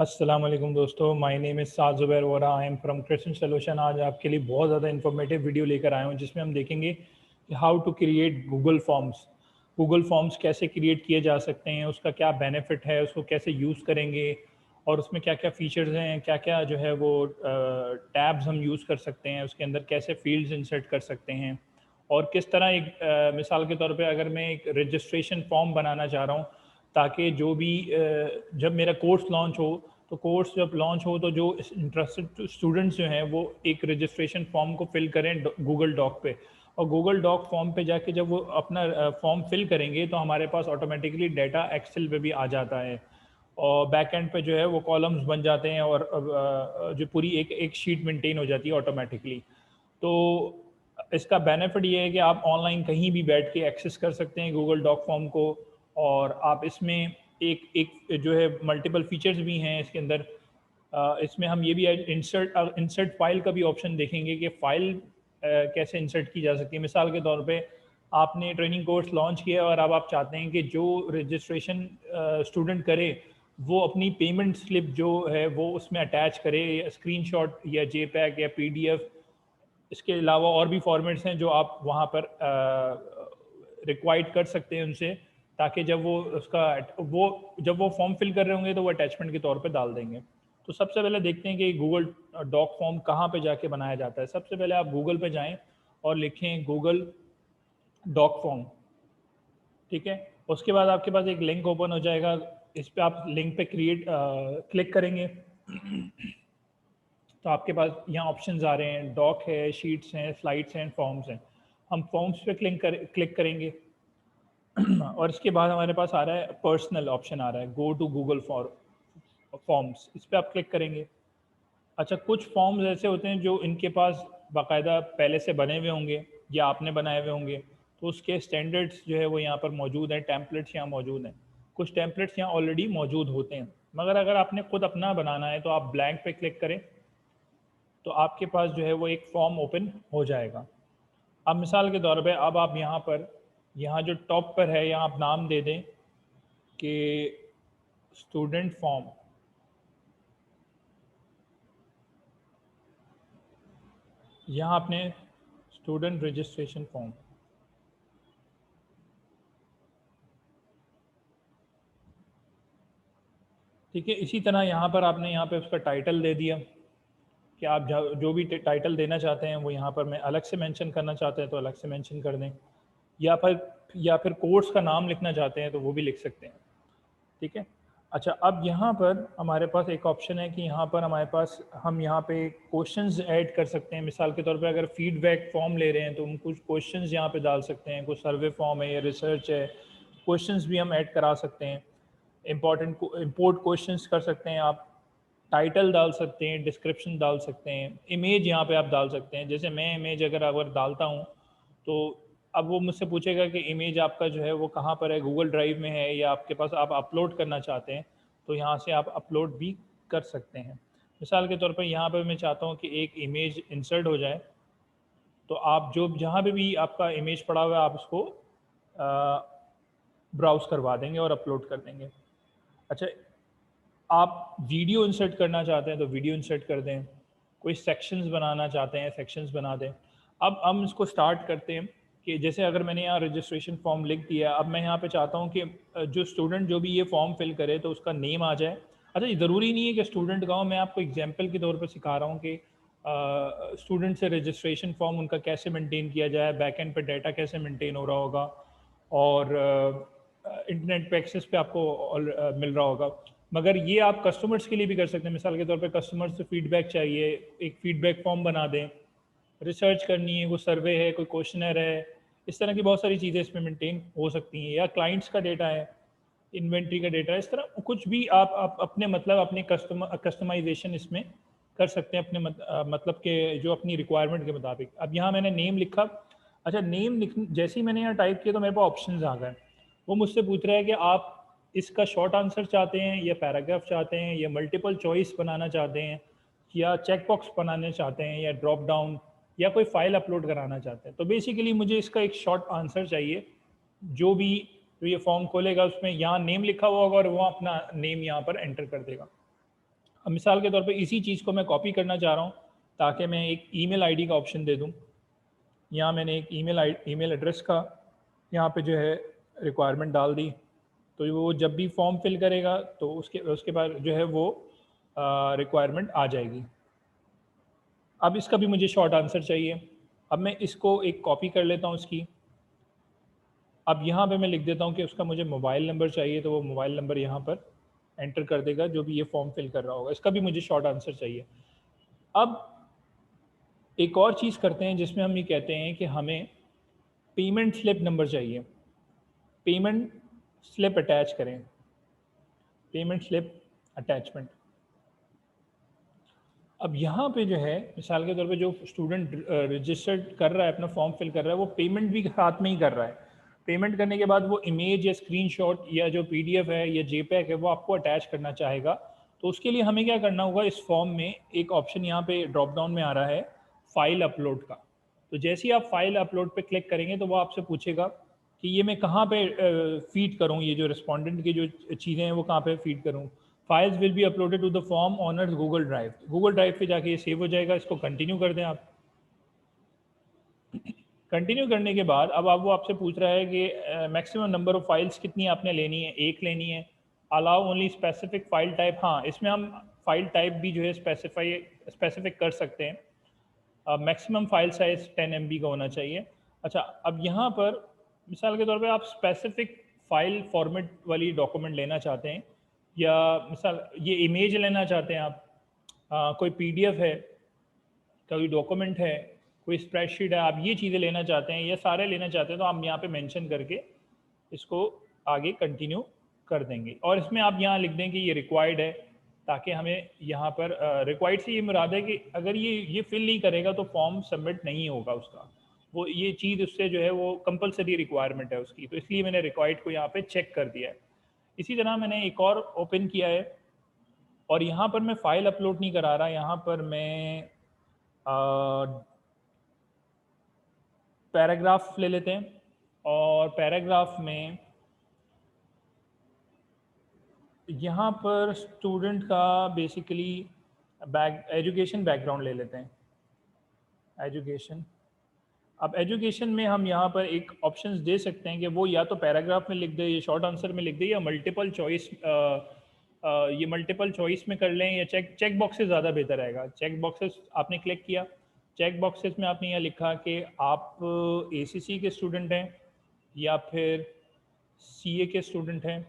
अस्सलाम वालेकुम दोस्तों, my name is Saad Zubair Vora, I am from creation solution. आज आपके लिए बहुत ज़्यादा इन्फॉर्मेटिव वीडियो लेकर आया हूँ जिसमें हम देखेंगे कि how to create Google forms. Google forms कैसे क्रिएट किए जा सकते हैं, उसका क्या बेनिफिट है, उसको कैसे यूज़ करेंगे और उसमें क्या क्या फ़ीचर्स हैं, क्या क्या जो है वो टैब्स हम यूज़ कर सकते हैं, उसके अंदर कैसे फील्ड्स इंसर्ट कर सकते हैं और किस तरह एक मिसाल के तौर पे अगर मैं एक रजिस्ट्रेशन फॉर्म बनाना चाह रहा हूँ ताकि जो भी जब मेरा कोर्स लॉन्च हो तो कोर्स जब लॉन्च हो तो जो इंटरेस्टेड स्टूडेंट्स जो हैं वो एक रजिस्ट्रेशन फॉर्म को फिल करें गूगल डॉक पे, और गूगल डॉक फॉर्म पे जाके जब वो अपना फॉर्म फिल करेंगे तो हमारे पास ऑटोमेटिकली डाटा एक्सेल पे भी आ जाता है और बैक एंड पे जो है वो कॉलम्स बन जाते हैं और जो पूरी एक एक शीट मेंटेन हो जाती है ऑटोमेटिकली। तो इसका बेनिफिट ये है कि आप ऑनलाइन कहीं भी बैठ के एक्सेस कर सकते हैं गूगल डॉक फॉर्म को, और आप इसमें एक एक जो है मल्टीपल फीचर्स भी हैं इसके अंदर। इसमें हम ये भी इंसर्ट इंसर्ट फाइल का भी ऑप्शन देखेंगे कि फ़ाइल कैसे इंसर्ट की जा सकती है। मिसाल के तौर पे आपने ट्रेनिंग कोर्स लॉन्च किया और अब आप चाहते हैं कि जो रजिस्ट्रेशन स्टूडेंट करे वो अपनी पेमेंट स्लिप जो है वो उसमें अटैच करे, या स्क्रीनशॉट या जेपैग या पीडीएफ। इसके अलावा और भी फॉर्मेट्स हैं जो आप वहाँ पर रिक्वाइड कर सकते हैं उनसे, ताकि जब वो उसका वो जब वो फॉर्म फिल कर रहे होंगे तो वो अटैचमेंट के तौर पे डाल देंगे। तो सबसे पहले देखते हैं कि गूगल डॉक फॉर्म कहाँ पे जाके बनाया जाता है। सबसे पहले आप गूगल पे जाएं और लिखें गूगल डॉक फॉर्म, ठीक है। उसके बाद आपके पास एक लिंक ओपन हो जाएगा, इस पे आप लिंक पे क्लिक करेंगे तो आपके पास यहाँ ऑप्शंस आ रहे हैं, डॉक है, शीट्स हैं, स्लाइड्स हैं, फॉर्म्स हैं। हम फॉर्म्स पे क्लिक करेंगे और इसके बाद हमारे पास आ रहा है पर्सनल ऑप्शन आ रहा है, go to Google for forms, इस पर आप क्लिक करेंगे। अच्छा, कुछ फॉर्म्स ऐसे होते हैं जो इनके पास बाकायदा पहले से बने हुए होंगे या आपने बनाए हुए होंगे, तो उसके स्टैंडर्ड्स जो है वो यहाँ पर मौजूद हैं, टेम्पलेट्स यहाँ मौजूद हैं। कुछ टेम्पलेट्स यहाँ ऑलरेडी मौजूद होते हैं, मगर अगर आपने खुद अपना बनाना है तो आप ब्लैंक पे क्लिक करें तो आपके पास जो है वो एक फॉर्म ओपन हो जाएगा। अब मिसाल के तौर पे अब आप यहाँ पर, यहाँ जो टॉप पर है यहाँ आप नाम दे दें कि स्टूडेंट फॉर्म। यहाँ आपने स्टूडेंट रजिस्ट्रेशन फॉर्म, ठीक है। इसी तरह यहाँ पर आपने यहाँ पे उसका टाइटल दे दिया कि आप जो भी टाइटल देना चाहते हैं वो यहाँ पर मैं अलग से मेंशन करना चाहते हैं तो अलग से मेंशन कर दें, या फिर कोर्स का नाम लिखना चाहते हैं तो वो भी लिख सकते हैं, ठीक है। अच्छा, अब यहाँ पर हमारे पास एक ऑप्शन है कि यहाँ पर हमारे पास हम यहाँ पे क्वेश्चंस ऐड कर सकते हैं। मिसाल के तौर पे अगर फीडबैक फॉर्म ले रहे हैं तो हम कुछ क्वेश्चंस यहाँ पे डाल सकते हैं, कुछ सर्वे फॉर्म है या रिसर्च है, क्वेश्चंस भी हम ऐड करा सकते हैं। इंपोर्ट क्वेश्चंस कर सकते हैं आप, टाइटल डाल सकते हैं, डिस्क्रिप्शन डाल सकते हैं, इमेज यहाँ पे आप डाल सकते हैं। जैसे मैं इमेज अगर डालता हूँ तो अब वो मुझसे पूछेगा कि इमेज आपका जो है वो कहाँ पर है, गूगल ड्राइव में है या आपके पास आप अपलोड करना चाहते हैं, तो यहाँ से आप अपलोड भी कर सकते हैं। मिसाल के तौर पर यहाँ पर मैं चाहता हूँ कि एक इमेज इंसर्ट हो जाए, तो आप जो जहाँ पे भी आपका इमेज पड़ा हुआ है आप उसको ब्राउज़ करवा देंगे और अपलोड कर देंगे। अच्छा, आप वीडियो इंसर्ट करना चाहते हैं तो वीडियो इंसर्ट कर दें, कोई सेक्शंस बनाना चाहते हैं सेक्शंस बना दें। अब हम इसको स्टार्ट करते हैं कि जैसे अगर मैंने यहाँ रजिस्ट्रेशन फॉर्म लिख दिया, अब मैं यहाँ पे चाहता हूँ कि जो स्टूडेंट जो भी ये फॉर्म फिल करे तो उसका नेम आ जाए। अच्छा, ये ज़रूरी नहीं है कि स्टूडेंट का हो, मैं आपको एग्जांपल के तौर पे सिखा रहा हूँ कि स्टूडेंट से रजिस्ट्रेशन फॉर्म उनका कैसे मेंटेन किया जाए, बैक एंड पे डाटा कैसे मेंटेन हो रहा होगा और इंटरनेट पे एक्सेस पे आपको मिल रहा होगा। मगर ये आप कस्टमर्स के लिए भी कर सकते हैं। मिसाल के तौर पे कस्टमर्स से फीडबैक चाहिए, एक फीडबैक फॉर्म बना दें, रिसर्च करनी है, कोई सर्वे है, कोई क्वेश्चनर है, इस तरह की बहुत सारी चीज़ें इसमें मेंटेन हो सकती हैं। या क्लाइंट्स का डेटा है, इन्वेंट्री का डेटा है, इस तरह कुछ भी आप अपने मतलब अपने कस्टमाइजेशन इसमें कर सकते हैं अपने मतलब के जो अपनी रिक्वायरमेंट के मुताबिक। अब यहाँ मैंने नेम लिखा। अच्छा, नेम लिख जैसे ही मैंने यहाँ टाइप किया तो मेरे पास ऑप्शंस आ गए। वो मुझसे पूछ रहा है कि आप इसका शॉर्ट आंसर चाहते हैं या पैराग्राफ चाहते हैं या मल्टीपल चॉइस बनाना चाहते हैं या चेक बॉक्स बनाना चाहते हैं या ड्रॉप डाउन या कोई फाइल अपलोड कराना चाहते हैं। तो बेसिकली मुझे इसका एक शॉर्ट आंसर चाहिए। जो भी तो ये फॉर्म खोलेगा उसमें यहाँ नेम लिखा हुआ होगा और वो अपना नेम यहाँ पर एंटर कर देगा। अब मिसाल के तौर पे इसी चीज़ को मैं कॉपी करना चाह रहा हूँ ताकि मैं एक ईमेल आईडी का ऑप्शन दे दूँ। यहाँ मैंने एक ईमेल एड्रेस का यहाँ पे जो है रिक्वायरमेंट डाल दी, तो वो जब भी फॉर्म फिल करेगा तो उसके उसके बाद जो है वो रिक्वायरमेंट आ जाएगी। अब इसका भी मुझे शॉर्ट आंसर चाहिए। अब मैं इसको एक कॉपी कर लेता हूँ इसकी। अब यहाँ पे मैं लिख देता हूँ कि उसका मुझे मोबाइल नंबर चाहिए, तो वो मोबाइल नंबर यहाँ पर एंटर कर देगा जो भी ये फॉर्म फिल कर रहा होगा। इसका भी मुझे शॉर्ट आंसर चाहिए। अब एक और चीज़ करते हैं जिसमें हम ये कहते हैं कि हमें पेमेंट स्लिप नंबर चाहिए। पेमेंट स्लिप अटैच करें, पेमेंट स्लिप अटैचमेंट। अब यहाँ पे जो है मिसाल के तौर पे जो स्टूडेंट रजिस्टर्ड कर रहा है, अपना फॉर्म फिल कर रहा है, वो पेमेंट भी साथ में ही कर रहा है। पेमेंट करने के बाद वो इमेज या स्क्रीनशॉट या जो पीडीएफ है या जेपैग है वो आपको अटैच करना चाहेगा। तो उसके लिए हमें क्या करना होगा, इस फॉर्म में एक ऑप्शन यहाँ पे ड्रॉप डाउन में आ रहा है फाइल अपलोड का। तो जैसे ही आप फाइल अपलोड पे क्लिक करेंगे तो वो आपसे पूछेगा कि ये मैं कहाँ पे फीड करूँ, ये जो रिस्पॉन्डेंट की जो चीज़ें हैं वो कहाँ पे फीड करूँ। Files will be uploaded to the form owner Google drive. Google drive पे जाके ये सेव हो जाएगा। इसको कंटिन्यू कर दें आप। कंटिन्यू करने के बाद अब वो आपसे पूछ रहा है कि मैक्सिमम नंबर ऑफ फाइल्स कितनी आपने लेनी है, एक लेनी है। Allow only specific file type, हाँ इसमें हम फाइल टाइप भी जो है स्पेसिफिक कर सकते हैं। मैक्सिमम फाइल साइज 10 MB का होना चाहिए। अच्छा, अब यहाँ पर मिसाल के तौर पे आप स्पेसिफिक फाइल फॉर्मेट वाली डॉक्यूमेंट लेना चाहते हैं, या मिसाल ये इमेज लेना चाहते हैं आप, कोई पीडीएफ है, कोई डॉक्यूमेंट है, कोई स्प्रेडशीट है, आप ये चीज़ें लेना चाहते हैं, ये सारे लेना चाहते हैं, तो आप यहाँ पे मेंशन करके इसको आगे कंटिन्यू कर देंगे। और इसमें आप यहाँ लिख दें कि ये रिक्वायर्ड है, ताकि हमें यहाँ पर रिक्वायर्ड से ये मुराद है कि अगर ये फिल नहीं करेगा तो फॉर्म सबमिट नहीं होगा उसका। वो ये चीज़ उससे जो है वो कंपलसरी रिक्वायरमेंट है उसकी, तो इसलिए मैंने रिक्वायर्ड को यहाँ पे चेक कर दिया है। इसी तरह मैंने एक और ओपन किया है और यहाँ पर मैं फ़ाइल अपलोड नहीं करा रहा, यहाँ पर मैं पैराग्राफ ले लेते हैं। और पैराग्राफ में यहाँ पर स्टूडेंट का बेसिकली एजुकेशन बैकग्राउंड ले लेते हैं, एजुकेशन। अब एजुकेशन में हम यहाँ पर एक ऑप्शंस दे सकते हैं कि वो या तो पैराग्राफ में लिख दे, या शॉर्ट आंसर में लिख दे, या मल्टीपल चॉइस, ये मल्टीपल चॉइस में कर लें, या चेक बॉक्सेस ज़्यादा बेहतर रहेगा। चेक बॉक्सेस आपने क्लिक किया, चेक बॉक्सेस में आपने यहाँ लिखा कि आप ACC के स्टूडेंट हैं या फिर CA के स्टूडेंट हैं।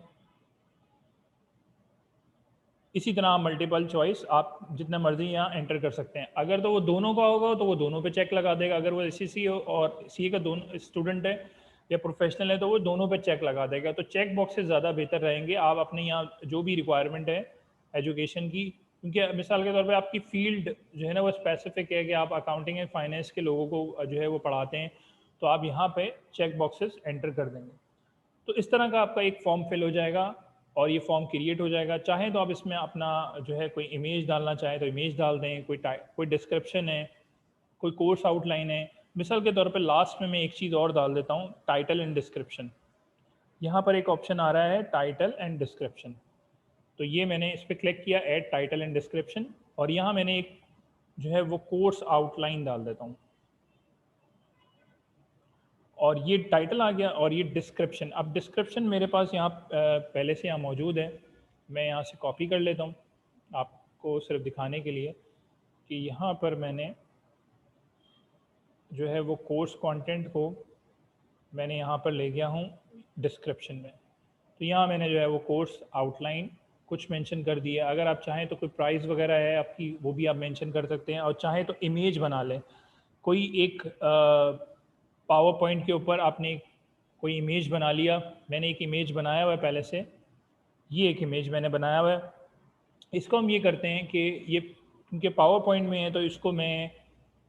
इसी तरह मल्टीपल चॉइस आप जितना मर्जी यहाँ एंटर कर सकते हैं। अगर तो वो दोनों का होगा तो वो दोनों पे चेक लगा देगा, अगर वो ACC और CA का दोनों स्टूडेंट है या प्रोफेशनल है तो वो दोनों पे चेक लगा देगा। तो चेक बॉक्सेस ज़्यादा बेहतर रहेंगे। आप अपने यहाँ जो भी रिक्वायरमेंट है एजुकेशन की, क्योंकि मिसाल के तौर पे आपकी फील्ड जो है ना वो स्पेसिफिक है कि आप अकाउंटिंग एंड फाइनेंस के लोगों को जो है वो पढ़ाते हैं, तो आप यहाँ पे चेक बॉक्सेस एंटर कर देंगे। तो इस तरह का आपका एक फॉर्म फिल हो जाएगा और ये फॉर्म क्रिएट हो जाएगा। चाहें तो आप इसमें अपना जो है कोई इमेज डालना चाहें तो इमेज डाल दें, कोई डिस्क्रिप्शन है, कोई कोर्स आउटलाइन है। मिसाल के तौर पे लास्ट में मैं एक चीज़ और डाल देता हूँ, टाइटल एंड डिस्क्रिप्शन। यहाँ पर एक ऑप्शन आ रहा है टाइटल एंड डिस्क्रिप्शन, तो ये मैंने इस पर क्लिक किया, ऐड टाइटल एंड डिस्क्रिप्शन, और यहाँ मैंने एक जो है वो कोर्स आउटलाइन डाल देता हूँ। और ये टाइटल आ गया और ये डिस्क्रिप्शन। अब डिस्क्रिप्शन मेरे पास यहाँ पहले से यहाँ मौजूद है, मैं यहाँ से कॉपी कर लेता हूँ आपको सिर्फ दिखाने के लिए कि यहाँ पर मैंने जो है वो कोर्स कंटेंट को मैंने यहाँ पर ले गया हूँ डिस्क्रिप्शन में। तो यहाँ मैंने जो है वो कोर्स आउटलाइन कुछ मेंशन कर दिया। अगर आप चाहें तो कोई प्राइस वगैरह है आपकी, वो भी आप मेंशन कर सकते हैं, और चाहें तो इमेज बना लें। कोई एक पावर पॉइंट के ऊपर आपने कोई इमेज बना लिया। मैंने एक इमेज बनाया हुआ है पहले से, ये एक इमेज मैंने बनाया हुआ है। इसको हम ये करते हैं कि ये क्योंकि पावर पॉइंट में है तो इसको मैं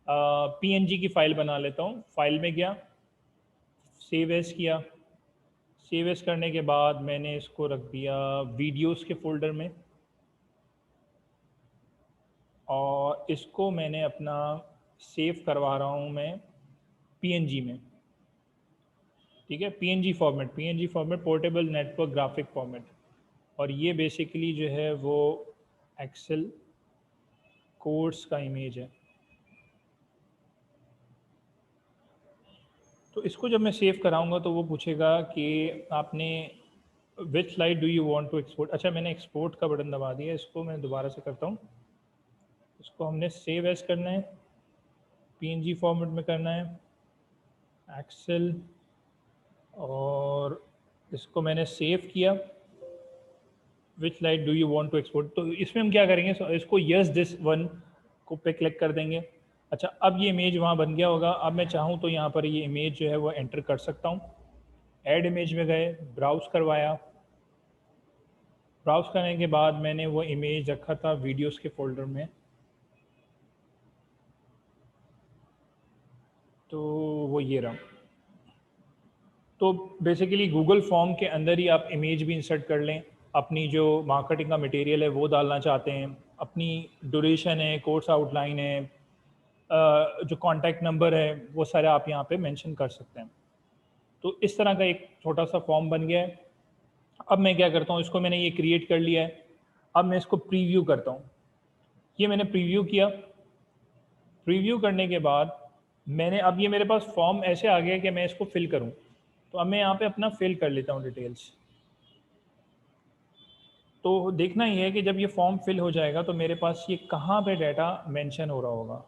PNG की फ़ाइल बना लेता हूँ। फाइल में गया, सेव एज किया, सेव एज करने के बाद मैंने इसको रख दिया वीडियोस के फोल्डर में, और इसको मैंने अपना सेव करवा रहा हूँ मैं PNG में। ठीक है, PNG format portable network graphic format. और ये बेसिकली जो है वो एक्सेल कोर्स का इमेज है। तो इसको जब मैं सेव कराऊंगा तो वो पूछेगा कि आपने which slide do you want to export. अच्छा, मैंने एक्सपोर्ट का बटन दबा दिया, इसको मैं दोबारा से करता हूँ। इसको हमने सेव एज करना है, पीएनजी फॉर्मेट में करना है, एक्सेल, और इसको मैंने सेव किया। Which slide do you want to export, तो इसमें हम क्या करेंगे, इसको यस दिस वन को पे क्लिक कर देंगे। अच्छा, अब ये इमेज वहाँ बन गया होगा। अब मैं चाहूँ तो यहाँ पर ये इमेज जो है वो एंटर कर सकता हूँ। ऐड इमेज में गए, ब्राउज करवाया। ब्राउज करने के बाद मैंने वो इमेज रखा था वीडियोस के फोल्डर में, तो वो ये रहा। तो बेसिकली गूगल फॉर्म के अंदर ही आप इमेज भी इंसर्ट कर लें, अपनी जो मार्केटिंग का मटेरियल है वो डालना चाहते हैं, अपनी ड्यूरेशन है, कोर्स आउटलाइन है, जो कॉन्टैक्ट नंबर है, वो सारे आप यहाँ पे मेंशन कर सकते हैं। तो इस तरह का एक छोटा सा फॉर्म बन गया है। अब मैं क्या करता हूँ, इसको मैंने ये क्रिएट कर लिया है। अब मैं इसको प्रीव्यू करता हूँ। ये मैंने प्रीव्यू किया। प्रीव्यू करने के बाद मैंने, अब ये मेरे पास फॉर्म ऐसे आ गया कि मैं इसको फिल करूँ। तो अब मैं यहाँ पे अपना फिल कर लेता हूँ डिटेल्स। तो देखना ही है कि जब ये फॉर्म फिल हो जाएगा तो मेरे पास ये कहाँ पे डाटा मेंशन हो रहा होगा।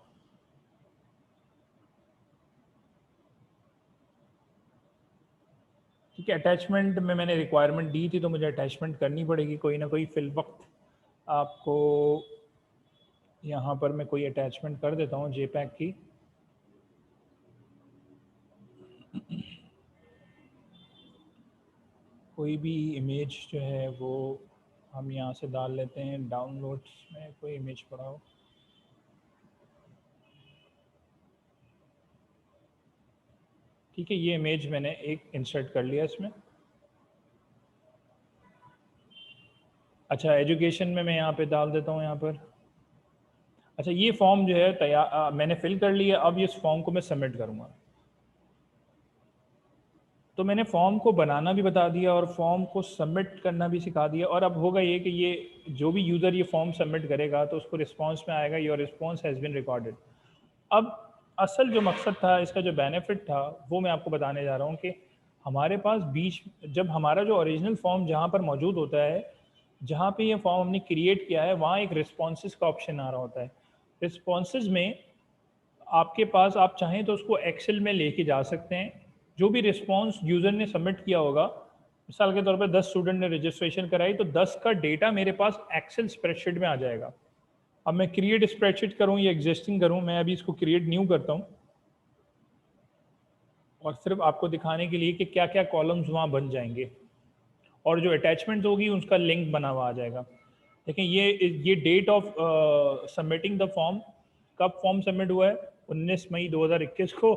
ठीक है, अटैचमेंट में मैंने रिक्वायरमेंट दी थी तो मुझे अटैचमेंट करनी पड़ेगी कोई ना कोई फिल वक्त आपको। यहाँ पर मैं कोई अटैचमेंट कर देता हूँ जेपैक की। कोई भी इमेज जो है वो हम यहाँ से डाल लेते हैं, डाउनलोड्स में कोई इमेज पड़ा हो। ठीक है, ये इमेज मैंने एक इंसर्ट कर लिया इसमें। अच्छा, एजुकेशन में मैं यहाँ पे डाल देता हूँ यहाँ पर। अच्छा, ये फॉर्म जो है तैयार मैंने फिल कर लिया। अब इस फॉर्म को मैं सबमिट करूँगा। तो मैंने फॉर्म को बनाना भी बता दिया और फॉर्म को सबमिट करना भी सिखा दिया। और अब होगा ये कि ये जो भी यूज़र ये फॉर्म सबमिट करेगा तो उसको रिस्पॉन्स में आएगा, your response has been recorded. अब असल जो मकसद था, इसका जो बेनिफिट था, वो मैं आपको बताने जा रहा हूँ कि हमारे पास बीच, जब हमारा जो ओरिजिनल फॉर्म जहाँ पर मौजूद होता है, जहाँ पे ये फॉर्म हमने क्रिएट किया है, वहाँ एक रिस्पॉन्सेज का ऑप्शन आ रहा होता है। रिस्पॉन्सेज में आपके पास, आप चाहें तो उसको एक्सेल में लेके जा सकते हैं। जो भी रिस्पॉन्स यूज़र ने सबमिट किया होगा, मिसाल के तौर पर 10 स्टूडेंट ने रजिस्ट्रेशन कराई, तो 10 का डेटा मेरे पास एक्सेल स्प्रेडशीट में आ जाएगा। अब मैं क्रिएट स्प्रेडशीट करूँ या एग्जिस्टिंग करूँ, मैं अभी इसको क्रिएट न्यू करता हूँ और सिर्फ आपको दिखाने के लिए कि क्या क्या कॉलम्स वहाँ बन जाएंगे और जो अटैचमेंट होगी उसका लिंक बना हुआ आ जाएगा। देखें, ये date of submitting the form, कब फॉर्म सबमिट हुआ है, 19 मई 2021 को।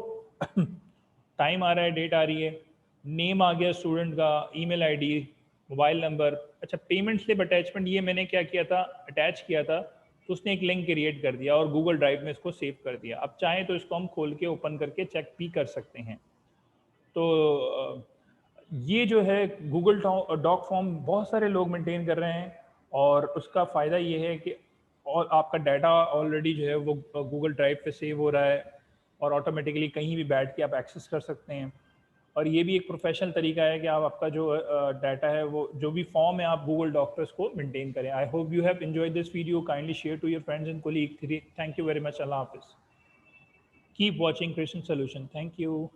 टाइम आ रहा है, डेट आ रही है, नेम आ गया स्टूडेंट का, ईमेल आईडी, मोबाइल नंबर। अच्छा, पेमेंट स्लिप अटैचमेंट, ये मैंने क्या किया था, अटैच किया था, तो उसने एक लिंक क्रिएट कर दिया और गूगल ड्राइव में इसको सेव कर दिया। अब चाहें तो इसको हम खोल के ओपन करके चेक भी कर सकते हैं। तो ये जो है गूगल डॉक फॉर्म बहुत सारे लोग मेंटेन कर रहे हैं और उसका फ़ायदा ये है कि और आपका डाटा ऑलरेडी जो है वो गूगल ड्राइव पे सेव हो रहा है और ऑटोमेटिकली कहीं भी बैठ के आप एक्सेस कर सकते हैं। और ये भी एक प्रोफेशनल तरीका है कि आप आपका जो डाटा है, वो जो भी फॉर्म है, आप गूगल डॉक्टर्स को मेंटेन करें। I hope you have enjoyed this video. Kindly share to your friends and colleague. Thank you very much. अल्लाह हाफिज़। Keep watching creation solution. Thank you.